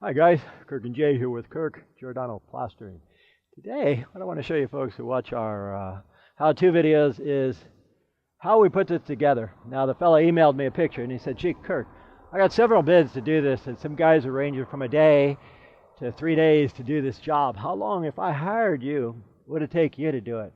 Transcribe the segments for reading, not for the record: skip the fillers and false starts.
Hi guys, Kirk and Jay here with Kirk, Giordano Plastering. Today, what I want to show you folks who watch our how-to videos is how we put this together. Now the fella emailed me a picture and he said, gee Kirk, I got several bids to do this and some guys are ranging from a day to 3 days to do this job. How long, if I hired you, would it take you to do it?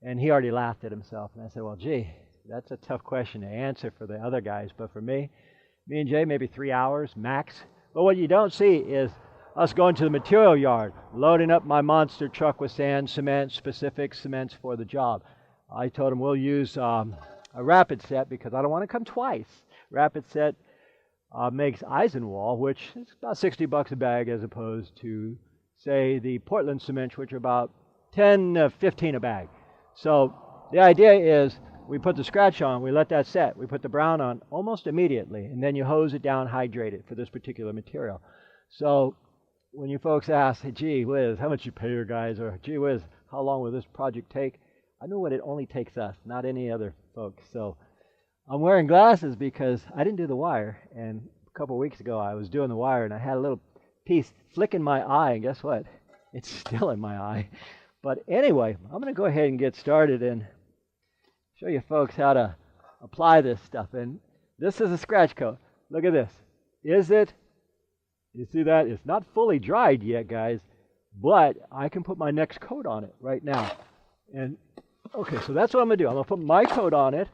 And he already laughed at himself and I said, well gee, that's a tough question to answer for the other guys, but for me and Jay, maybe 3 hours max. But what you don't see is us going to the material yard, loading up my monster truck with sand, cement, specific cements for the job. I told him we'll use a rapid set because I don't want to come twice. Rapid set makes Eisenwall, which is about $60 a bag as opposed to, say, the Portland cements, which are about 10 to 15 a bag. So the idea is we put the scratch on, we let that set, we put the brown on almost immediately, and then you hose it down, hydrate it for this particular material. So when you folks ask, hey, gee whiz, how much you pay your guys, or gee whiz, how long will this project take? I know what it only takes us, not any other folks. So I'm wearing glasses because I didn't do the wire, and a couple weeks ago I was doing the wire and I had a little piece flick in my eye, and guess what? It's still in my eye. But anyway, I'm going to go ahead and get started and show you folks how to apply this stuff. And this is a scratch coat. Look at this. Is it? You see that? It's not fully dried yet, guys, but I can put my next coat on it right now. And okay, so that's what I'm going to do. I'm going to put my coat on it.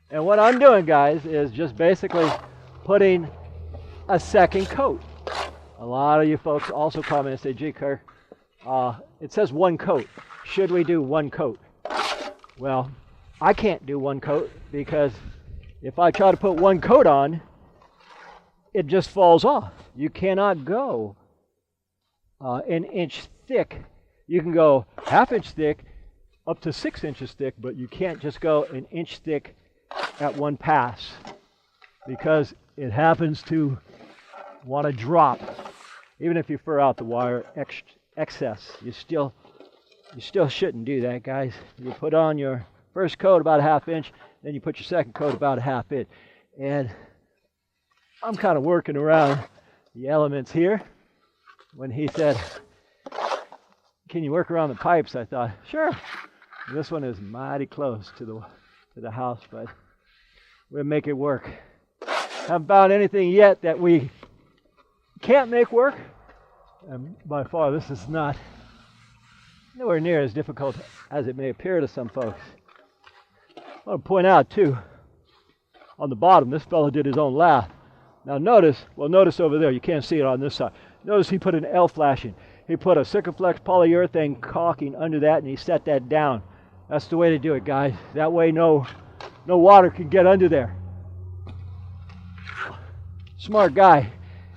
And what I'm doing, guys, is just basically putting a second coat. A lot of you folks also comment and say, gee, Kirk, it says one coat. Should we do one coat? Well, I can't do one coat because if I try to put one coat on, it just falls off. You cannot go an inch thick. You can go ½ inch thick up to 6 inches thick, but you can't just go an inch thick at one pass because it happens to want to drop. Even if you fur out the wire excess, you still shouldn't do that, guys. You put on your first coat about ½ inch, then you put your second coat about ½ inch. And I'm kind of working around the elements here. When he said, can you work around the pipes? I thought, sure. This one is mighty close to the house, but we'll make it work. Haven't found anything yet that we can't make work. And by far, this is not nowhere near as difficult as it may appear to some folks. I want to point out, too, on the bottom, this fellow did his own lath. Now notice over there, you can't see it on this side. Notice he put an L flashing. He put a Sikaflex polyurethane caulking under that, and he set that down. That's the way to do it, guys. That way no water can get under there. Smart guy.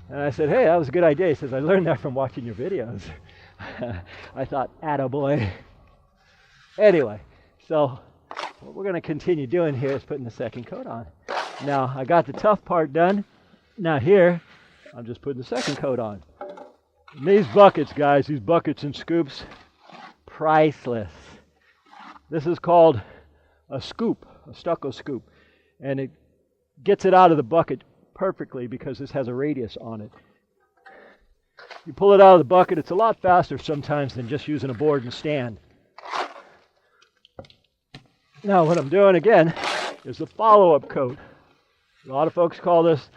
And I said, hey, that was a good idea. He says, I learned that from watching your videos. I thought, attaboy. Anyway, so what we're going to continue doing here is putting the second coat on. Now, I got the tough part done. Now here, I'm just putting the second coat on. And these buckets, guys, these buckets and scoops, priceless. This is called a scoop, a stucco scoop. And it gets it out of the bucket perfectly because this has a radius on it. You pull it out of the bucket, it's a lot faster sometimes than just using a board and stand. Now what I'm doing again is the follow-up coat. A lot of folks call this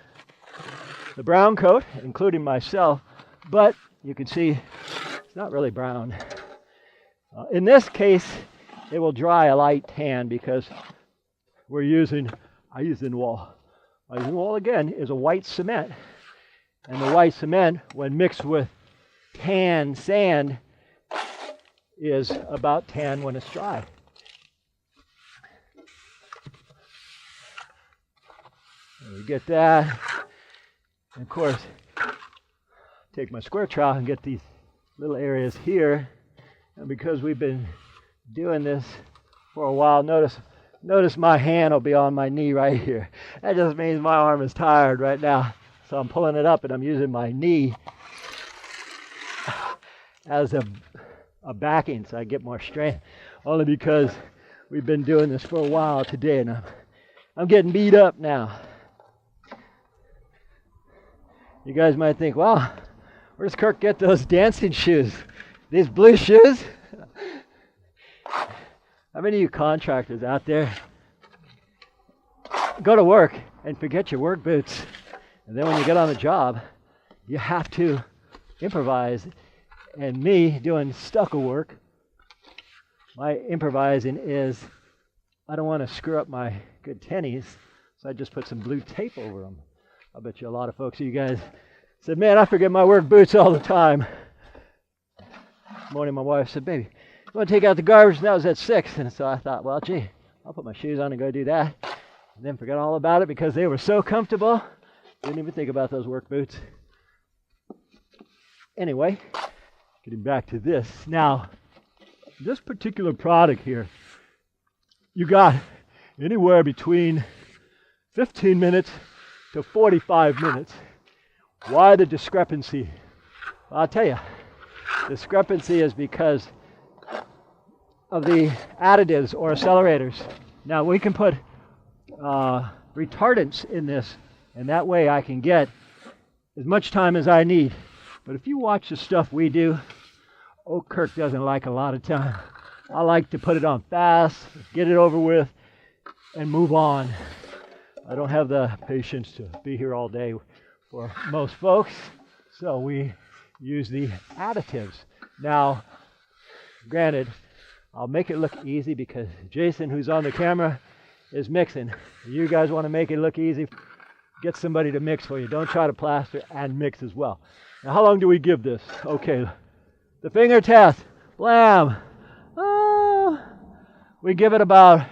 the brown coat, including myself, but you can see it's not really brown. In this case, it will dry a light tan because we're using Eisenwall. Eisenwall, again, is a white cement. And the white cement, when mixed with tan sand, is about tan when it's dry. And we get that. And of course, take my square trowel and get these little areas here. And because we've been doing this for a while, notice my hand will be on my knee right here. That just means my arm is tired right now. So I'm pulling it up and I'm using my knee as a backing so I get more strength. Only because we've been doing this for a while today and I'm getting beat up now. You guys might think, well, where does Kirk get those dancing shoes? These blue shoes? How many of you contractors out there go to work and forget your work boots? And then when you get on the job, you have to improvise. And me doing stucco work, my improvising is, I don't want to screw up my good tennies, so I just put some blue tape over them. I bet you a lot of folks, you guys, said, man, I forget my work boots all the time. This morning my wife said, baby, you want to take out the garbage? And that was at 6. And so I thought, well, gee, I'll put my shoes on and go do that. And then forgot all about it because they were so comfortable. Didn't even think about those work boots. Anyway, getting back to this. Now, this particular product here, you got anywhere between 15 minutes to 45 minutes. Why the discrepancy? Well, I'll tell you. Discrepancy is because of the additives or accelerators. Now, we can put retardants in this, and that way I can get as much time as I need. But if you watch the stuff we do, Kirk doesn't like a lot of time. I like to put it on fast, get it over with, and move on. I don't have the patience to be here all day for most folks, so we use the additives. Now, granted, I'll make it look easy because Jason, who's on the camera, is mixing. You guys want to make it look easy, get somebody to mix for you. Don't try to plaster and mix as well. Now, how long do we give this? Okay, the finger test, blam. We give it about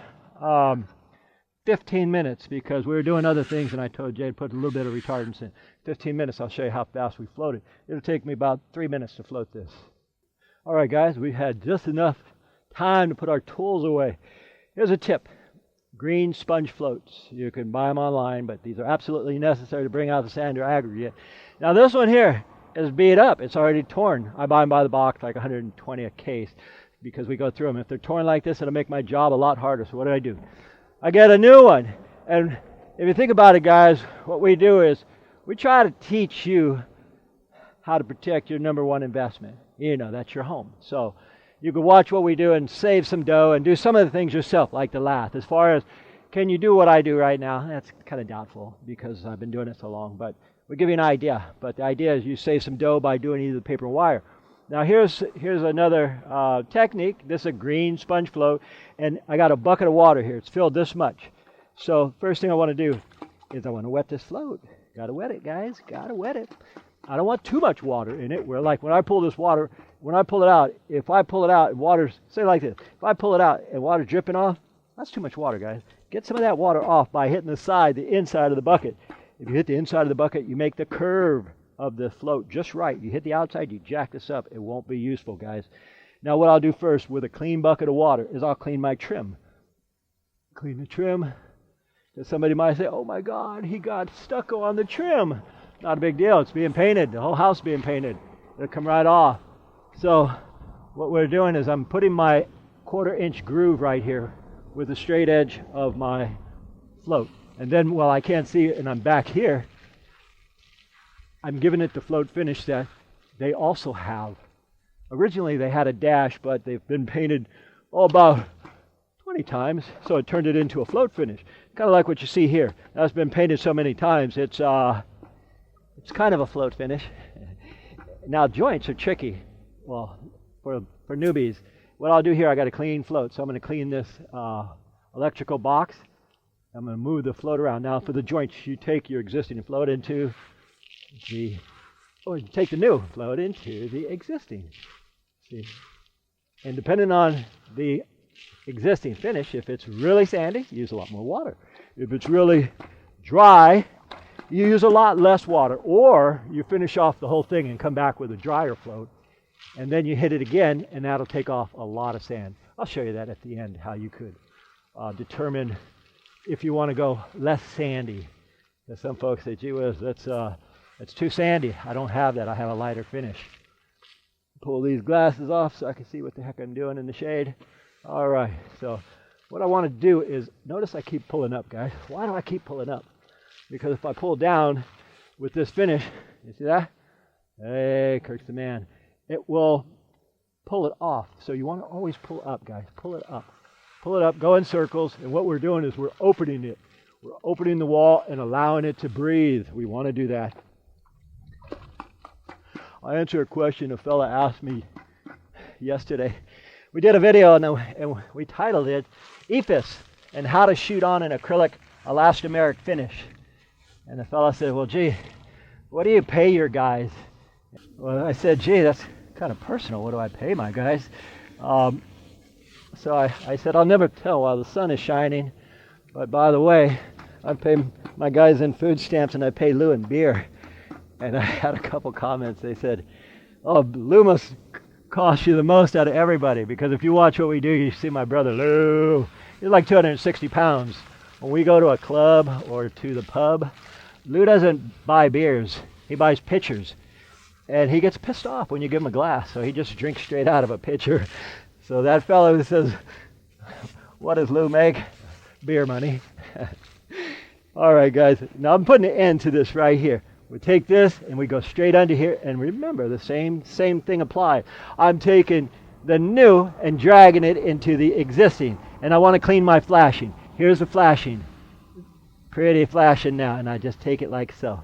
15 minutes because we were doing other things, and I told Jay to put a little bit of retardants in. 15 minutes, I'll show you how fast we float it. It'll take me about 3 minutes to float this. All right, guys, we had just enough time to put our tools away. Here's a tip. Green sponge floats. You can buy them online, but these are absolutely necessary to bring out the sand or aggregate. Now, this one here is beat up. It's already torn. I buy them by the box, like 120 a case, because we go through them. If they're torn like this, it'll make my job a lot harder. So what do? I get a new one. And if you think about it, guys, what we do is we try to teach you how to protect your number one investment. You know, that's your home. So you can watch what we do and save some dough and do some of the things yourself, like the lathe. As far as, can you do what I do right now? That's kind of doubtful because I've been doing it so long. But we'll give you an idea. But the idea is you save some dough by doing either paper and wire. Now here's another technique. This is a green sponge float, and I got a bucket of water here. It's filled this much. So first thing I want to do is I want to wet this float. Got to wet it, guys. Got to wet it. I don't want too much water in it. Where like when I pull this water, when I pull it out, if I pull it out and water's, say like this, if I pull it out and water's dripping off, that's too much water, guys. Get some of that water off by hitting the inside of the bucket. If you hit the inside of the bucket, you make the curve of the float just right. You hit the outside, you jack this up. It won't be useful, guys. Now what I'll do first with a clean bucket of water is I'll clean my trim. Clean the trim. Because somebody might say, oh my God, he got stucco on the trim. Not a big deal. It's being painted. The whole house is being painted. It'll come right off. So what we're doing is I'm putting my 1/4-inch groove right here with the straight edge of my float. And then while I can't see it and I'm back here, I'm giving it the float finish that they also have. Originally they had a dash, but they've been painted about 20 times, so it turned it into a float finish. Kind of like what you see here. That's been painted so many times, it's kind of a float finish. Now joints are tricky. Well, for newbies, what I'll do here, I got a clean float, so I'm going to clean this electrical box. I'm going to move the float around. Now for the joints, you take your existing float into you take the new float into the existing. See? And depending on the existing finish, if it's really sandy, you use a lot more water. If it's really dry, you use a lot less water. Or you finish off the whole thing and come back with a drier float, and then you hit it again, and that'll take off a lot of sand. I'll show you that at the end, how you could determine if you want to go less sandy. There's some folks say, gee whiz, that's too sandy. I don't have that. I have a lighter finish. Pull these glasses off so I can see what the heck I'm doing in the shade. All right, so what I want to do is, notice I keep pulling up, guys. Why do I keep pulling up? Because if I pull down with this finish, You see that? Hey, Kirk's the man. It will pull it off. So you want to always pull up, guys. Pull it up. Pull it up, go in circles, and what we're doing is we're opening it. We're opening the wall and allowing it to breathe. We want to do that. I'll answer a question a fella asked me yesterday. We did a video and we titled it EFIS and how to shoot on an acrylic elastomeric finish. And the fella said, well, gee, what do you pay your guys? Well, I said, gee, that's kind of personal. What do I pay my guys? So I said, I'll never tell while the sun is shining. But by the way, I pay my guys in food stamps and I pay Lou in beer. And I had a couple comments. They said, oh, Lou must cost you the most out of everybody, because if you watch what we do, you see my brother Lou. He's like 260 pounds. When we go to a club or to the pub, Lou doesn't buy beers. He buys pitchers. And he gets pissed off when you give him a glass, so he just drinks straight out of a pitcher. So that fellow says, what does Lou make? Beer money. All right, guys. Now I'm putting an end to this right here. We take this and we go straight under here, and remember the same thing applies. I'm taking the new and dragging it into the existing, and I want to clean my flashing. Here's the flashing. Pretty flashing now, and I just take it like so.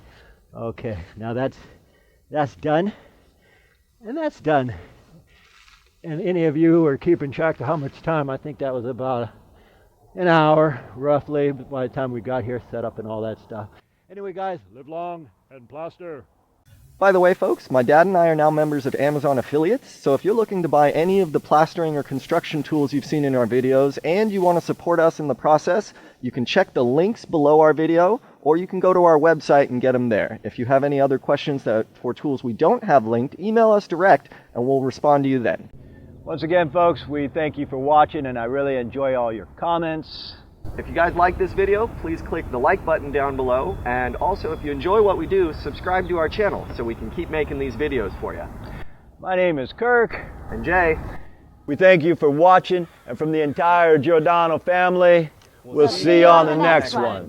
Okay, now that's done, and that's done. And any of you who are keeping track of how much time, I think that was about an hour roughly by the time we got here, set up and all that stuff. Anyway, guys, live long and plaster. By the way, folks, my dad and I are now members of Amazon affiliates, so if you're looking to buy any of the plastering or construction tools you've seen in our videos and you want to support us in the process, you can check the links below our video, or you can go to our website and get them there. If you have any other questions for tools we don't have linked, email us direct and we'll respond to you then. Once again, folks, we thank you for watching, and I really enjoy all your comments. If you guys like this video, please click the like button down below, and also if you enjoy what we do, subscribe to our channel so we can keep making these videos for you. My name is Kirk. And Jay. We thank you for watching, and from the entire Giordano family, we'll see you on the next one.